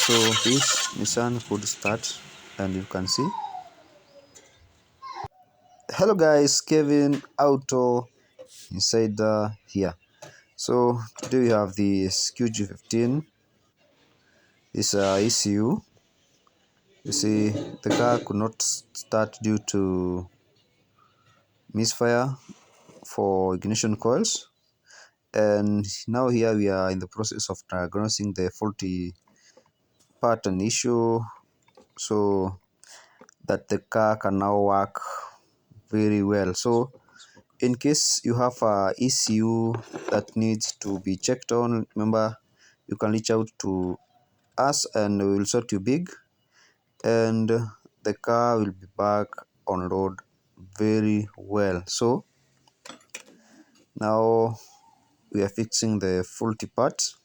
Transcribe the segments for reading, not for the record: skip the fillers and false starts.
So this Nissan could start, and you can see. Hello guys, Kevin Auto inside here. So today we have the SQ15. It's ECU. You see the car could not start due to misfire for ignition coils, and now here we are in the process of diagnosing the faulty pattern issue so that the car can now work very well. So in case you have a ECU that needs to be checked on, remember you can reach out to us and we will sort you big, and the car will be back on road very well. So now we are fixing the faulty parts,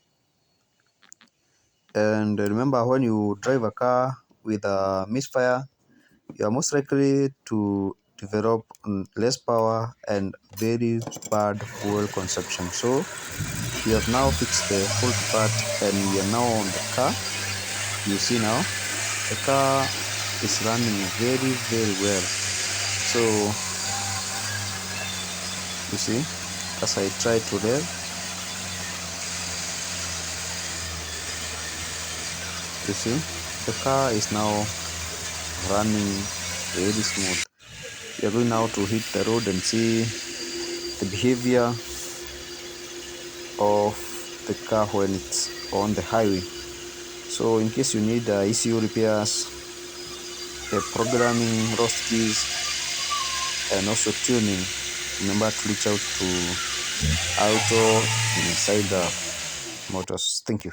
and remember, when you drive a car with a misfire, you are most likely to develop less power and very bad fuel consumption. So we have now fixed the faulty part and we are now on the car. You see now the car is running very well. So you see, as I try to rev, you see the car is now running very smooth. We are going now to hit the road and see the behavior of the car when it's on the highway. So in case you need ECU repairs, programming, roast keys, and also tuning, remember to reach out to Auto Inside Motors. Thank you.